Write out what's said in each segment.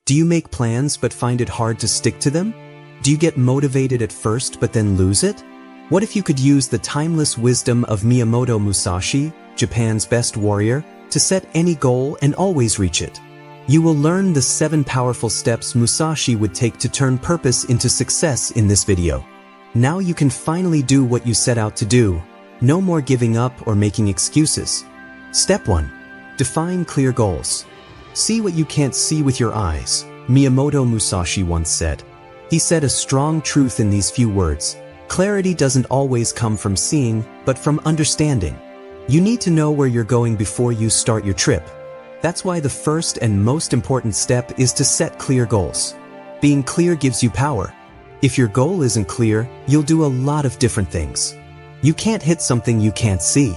Do you make plans but find it hard to stick to them? Do you get motivated at first but then lose it? What if you could use the timeless wisdom of Miyamoto Musashi, Japan's best warrior, to set any goal and always reach it? You will learn the 7 powerful steps Musashi would take to turn purpose into success in this video. Now you can finally do what you set out to do. No more giving up or making excuses. Step 1. Define clear goals. See what you can't see with your eyes, Miyamoto Musashi once said. He said a strong truth in these few words. Clarity doesn't always come from seeing, but from understanding. You need to know where you're going before you start your trip. That's why the first and most important step is to set clear goals. Being clear gives you power. If your goal isn't clear, you'll do a lot of different things. You can't hit something you can't see.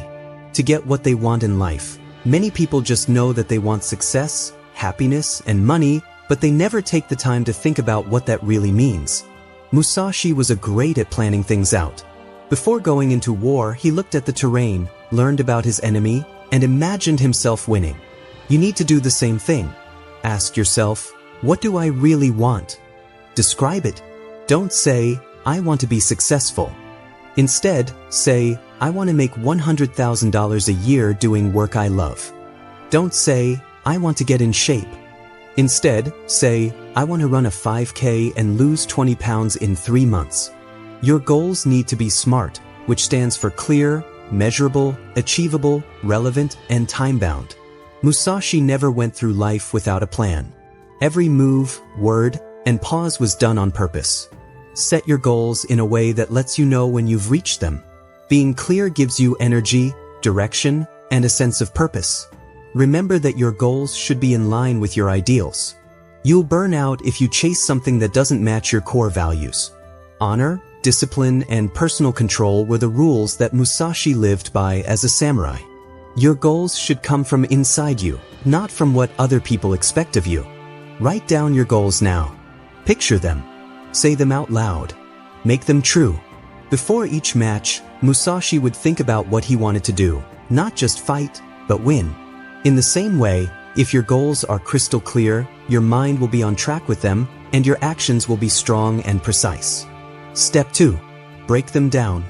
To get what they want in life, many people just know that they want success, happiness, and money, but they never take the time to think about what that really means. Musashi was great at planning things out. Before going into war, he looked at the terrain, learned about his enemy, and imagined himself winning. You need to do the same thing. Ask yourself, what do I really want? Describe it. Don't say, I want to be successful. Instead, say, I want to make $100,000 a year doing work I love. Don't say, I want to get in shape. Instead, say, I want to run a 5K and lose 20 pounds in 3 months. Your goals need to be SMART, which stands for clear, measurable, achievable, relevant, and time-bound. Musashi never went through life without a plan. Every move, word, and pause was done on purpose. Set your goals in a way that lets you know when you've reached them. Being clear gives you energy, direction, and a sense of purpose. Remember that your goals should be in line with your ideals. You'll burn out if you chase something that doesn't match your core values. Honor, discipline, and personal control were the rules that Musashi lived by as a samurai. Your goals should come from inside you, not from what other people expect of you. Write down your goals now. Picture them. Say them out loud. Make them true. Before each match, Musashi would think about what he wanted to do, not just fight, but win. In the same way, if your goals are crystal clear, your mind will be on track with them, and your actions will be strong and precise. Step 2. Break them down.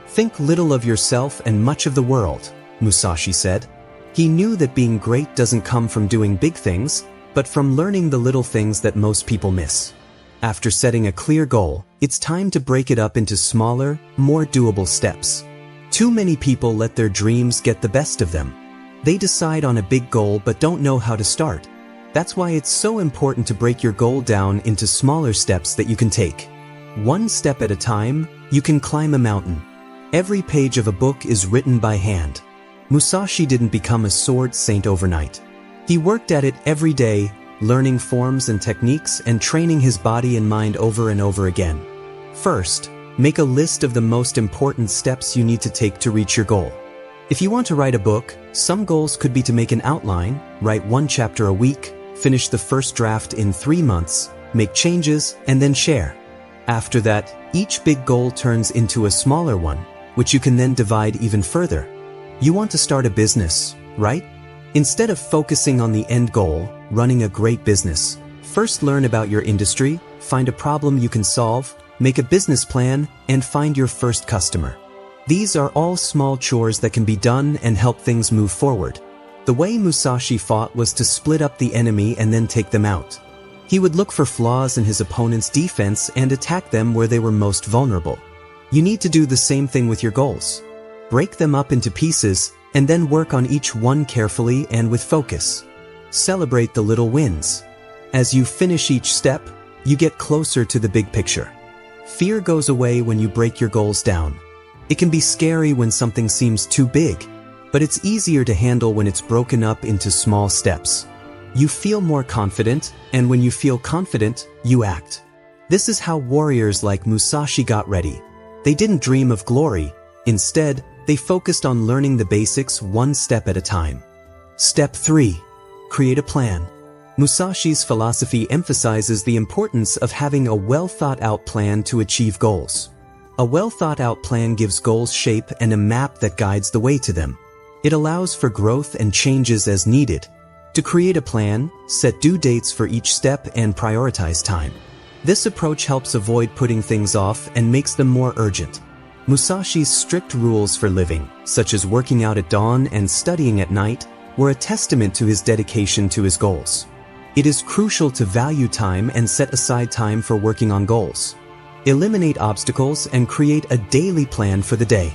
Think little of yourself and much of the world, Musashi said. He knew that being great doesn't come from doing big things, but from learning the little things that most people miss. After setting a clear goal, it's time to break it up into smaller, more doable steps. Too many people let their dreams get the best of them. They decide on a big goal but don't know how to start. That's why it's so important to break your goal down into smaller steps that you can take. One step at a time, you can climb a mountain. Every page of a book is written by hand. Musashi didn't become a sword saint overnight. He worked at it every day, learning forms and techniques and training his body and mind over and over again. First, make a list of the most important steps you need to take to reach your goal. If you want to write a book, some goals could be to make an outline, write 1 chapter a week, finish the first draft in 3 months, make changes, and then share. After that, each big goal turns into a smaller one, which you can then divide even further. You want to start a business, right? Instead of focusing on the end goal, running a great business, first learn about your industry, find a problem you can solve, make a business plan, and find your first customer. These are all small chores that can be done and help things move forward. The way Musashi fought was to split up the enemy and then take them out. He would look for flaws in his opponent's defense and attack them where they were most vulnerable. You need to do the same thing with your goals. Break them up into pieces and then work on each one carefully and with focus. Celebrate the little wins. As you finish each step, you get closer to the big picture. Fear goes away when you break your goals down. It can be scary when something seems too big, but it's easier to handle when it's broken up into small steps. You feel more confident, and when you feel confident, you act. This is how warriors like Musashi got ready. They didn't dream of glory. Instead, they focused on learning the basics one step at a time. Step 3. Create a plan. Musashi's philosophy emphasizes the importance of having a well-thought-out plan to achieve goals. A well-thought-out plan gives goals shape and a map that guides the way to them. It allows for growth and changes as needed. To create a plan, set due dates for each step and prioritize time. This approach helps avoid putting things off and makes them more urgent. Musashi's strict rules for living, such as working out at dawn and studying at night, were a testament to his dedication to his goals. It is crucial to value time and set aside time for working on goals. Eliminate obstacles and create a daily plan for the day.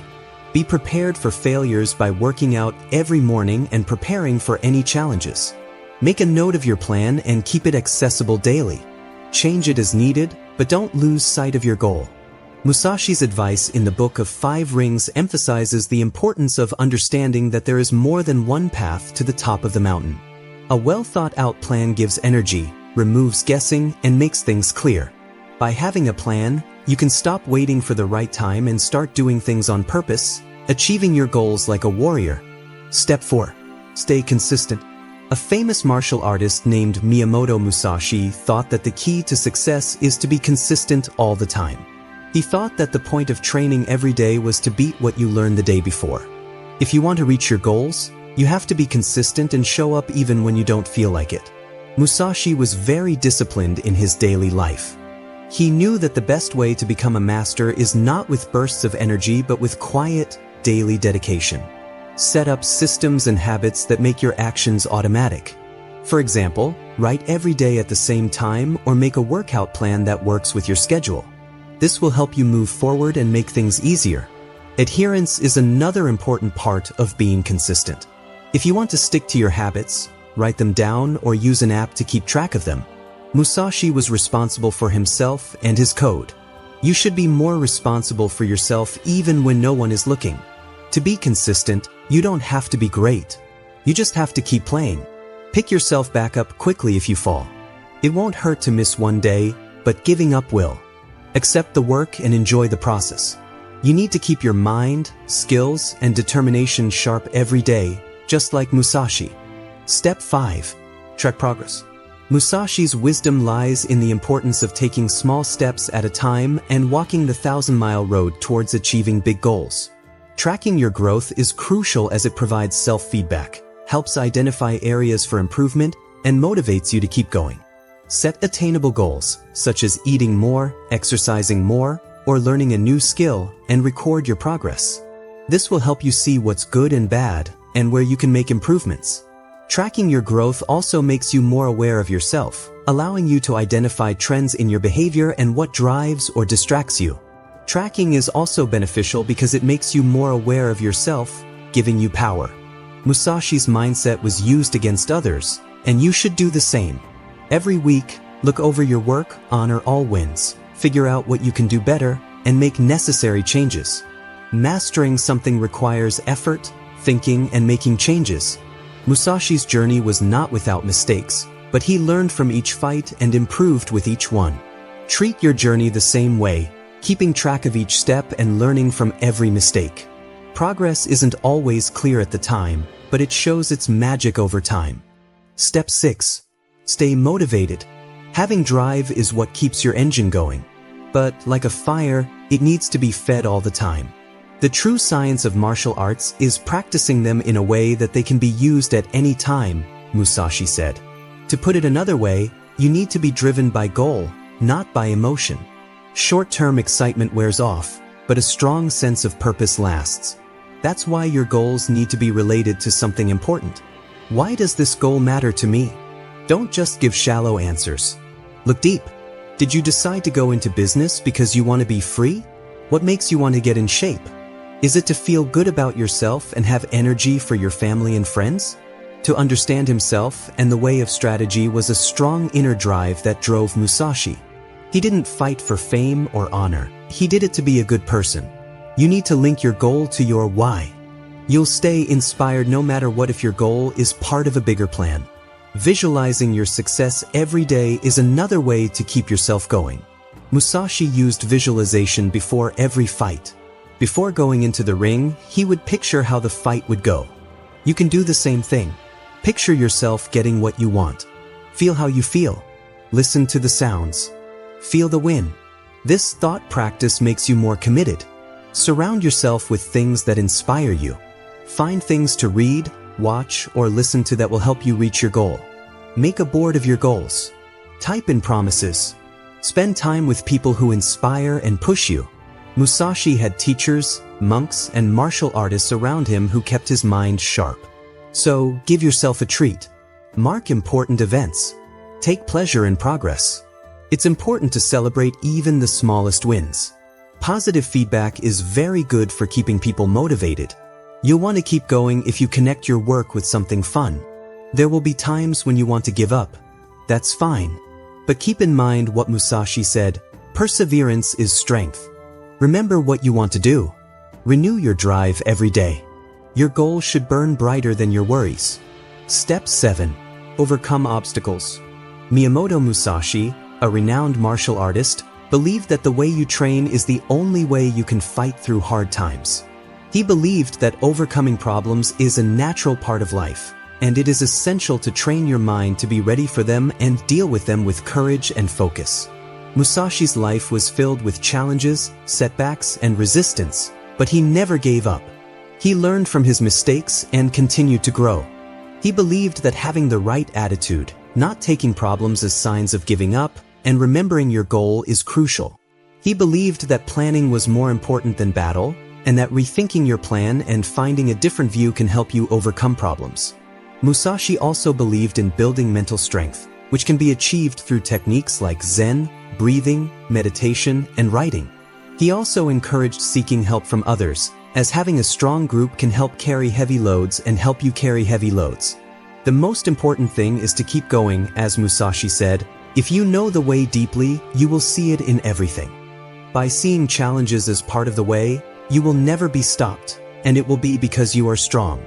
Be prepared for failures by working out every morning and preparing for any challenges. Make a note of your plan and keep it accessible daily. Change it as needed, but don't lose sight of your goal. Musashi's advice in the Book of 5 Rings emphasizes the importance of understanding that there is more than one path to the top of the mountain. A well-thought-out plan gives energy, removes guessing, and makes things clear. By having a plan, you can stop waiting for the right time and start doing things on purpose, achieving your goals like a warrior. Step 4. Stay consistent. A famous martial artist named Miyamoto Musashi thought that the key to success is to be consistent all the time. He thought that the point of training every day was to beat what you learned the day before. If you want to reach your goals, you have to be consistent and show up even when you don't feel like it. Musashi was very disciplined in his daily life. He knew that the best way to become a master is not with bursts of energy but with quiet, daily dedication. Set up systems and habits that make your actions automatic. For example, write every day at the same time or make a workout plan that works with your schedule. This will help you move forward and make things easier. Adherence is another important part of being consistent. If you want to stick to your habits, write them down or use an app to keep track of them. Musashi was responsible for himself and his code. You should be more responsible for yourself even when no one is looking. To be consistent, you don't have to be great. You just have to keep playing. Pick yourself back up quickly if you fall. It won't hurt to miss one day, but giving up will. Accept the work and enjoy the process. You need to keep your mind, skills, and determination sharp every day, just like Musashi. Step 5. Track progress. Musashi's wisdom lies in the importance of taking small steps at a time and walking the 1,000-mile road towards achieving big goals. Tracking your growth is crucial as it provides self-feedback, helps identify areas for improvement, and motivates you to keep going. Set attainable goals, such as eating more, exercising more, or learning a new skill, and record your progress. This will help you see what's good and bad, and where you can make improvements. Tracking your growth also makes you more aware of yourself, allowing you to identify trends in your behavior and what drives or distracts you. Tracking is also beneficial because it makes you more aware of yourself, giving you power. Musashi's mindset was used against others, and you should do the same. Every week, look over your work, honor all wins, figure out what you can do better, and make necessary changes. Mastering something requires effort, thinking, and making changes. Musashi's journey was not without mistakes, but he learned from each fight and improved with each one. Treat your journey the same way, keeping track of each step and learning from every mistake. Progress isn't always clear at the time, but it shows its magic over time. Step 6. Stay motivated. Having drive is what keeps your engine going. But, like a fire, it needs to be fed all the time. The true science of martial arts is practicing them in a way that they can be used at any time, Musashi said. To put it another way, you need to be driven by goal, not by emotion. Short-term excitement wears off, but a strong sense of purpose lasts. That's why your goals need to be related to something important. Why does this goal matter to me? Don't just give shallow answers. Look deep. Did you decide to go into business because you want to be free? What makes you want to get in shape? Is it to feel good about yourself and have energy for your family and friends? To understand himself and the way of strategy was a strong inner drive that drove Musashi. He didn't fight for fame or honor. He did it to be a good person. You need to link your goal to your why. You'll stay inspired no matter what if your goal is part of a bigger plan. Visualizing your success every day is another way to keep yourself going. Musashi used visualization before every fight. Before going into the ring, he would picture how the fight would go. You can do the same thing. Picture yourself getting what you want. Feel how you feel. Listen to the sounds. Feel the win. This thought practice makes you more committed. Surround yourself with things that inspire you. Find things to read, watch, or listen to that will help you reach your goal. Make a board of your goals. Type in promises. Spend time with people who inspire and push you. Musashi had teachers, monks, and martial artists around him who kept his mind sharp. So, give yourself a treat. Mark important events. Take pleasure in progress. It's important to celebrate even the smallest wins. Positive feedback is very good for keeping people motivated. You'll want to keep going if you connect your work with something fun. There will be times when you want to give up. That's fine. But keep in mind what Musashi said, perseverance is strength. Remember what you want to do. Renew your drive every day. Your goals should burn brighter than your worries. Step 7. Overcome obstacles. Miyamoto Musashi, a renowned martial artist, believed that the way you train is the only way you can fight through hard times. He believed that overcoming problems is a natural part of life, and it is essential to train your mind to be ready for them and deal with them with courage and focus. Musashi's life was filled with challenges, setbacks, and resistance, but he never gave up. He learned from his mistakes and continued to grow. He believed that having the right attitude, not taking problems as signs of giving up, and remembering your goal is crucial. He believed that planning was more important than battle, and that rethinking your plan and finding a different view can help you overcome problems. Musashi also believed in building mental strength, which can be achieved through techniques like Zen, breathing, meditation, and writing. He also encouraged seeking help from others, as having a strong group can help carry heavy loads and help you carry heavy loads. The most important thing is to keep going, as Musashi said, if you know the way deeply, you will see it in everything. By seeing challenges as part of the way, you will never be stopped, and it will be because you are strong.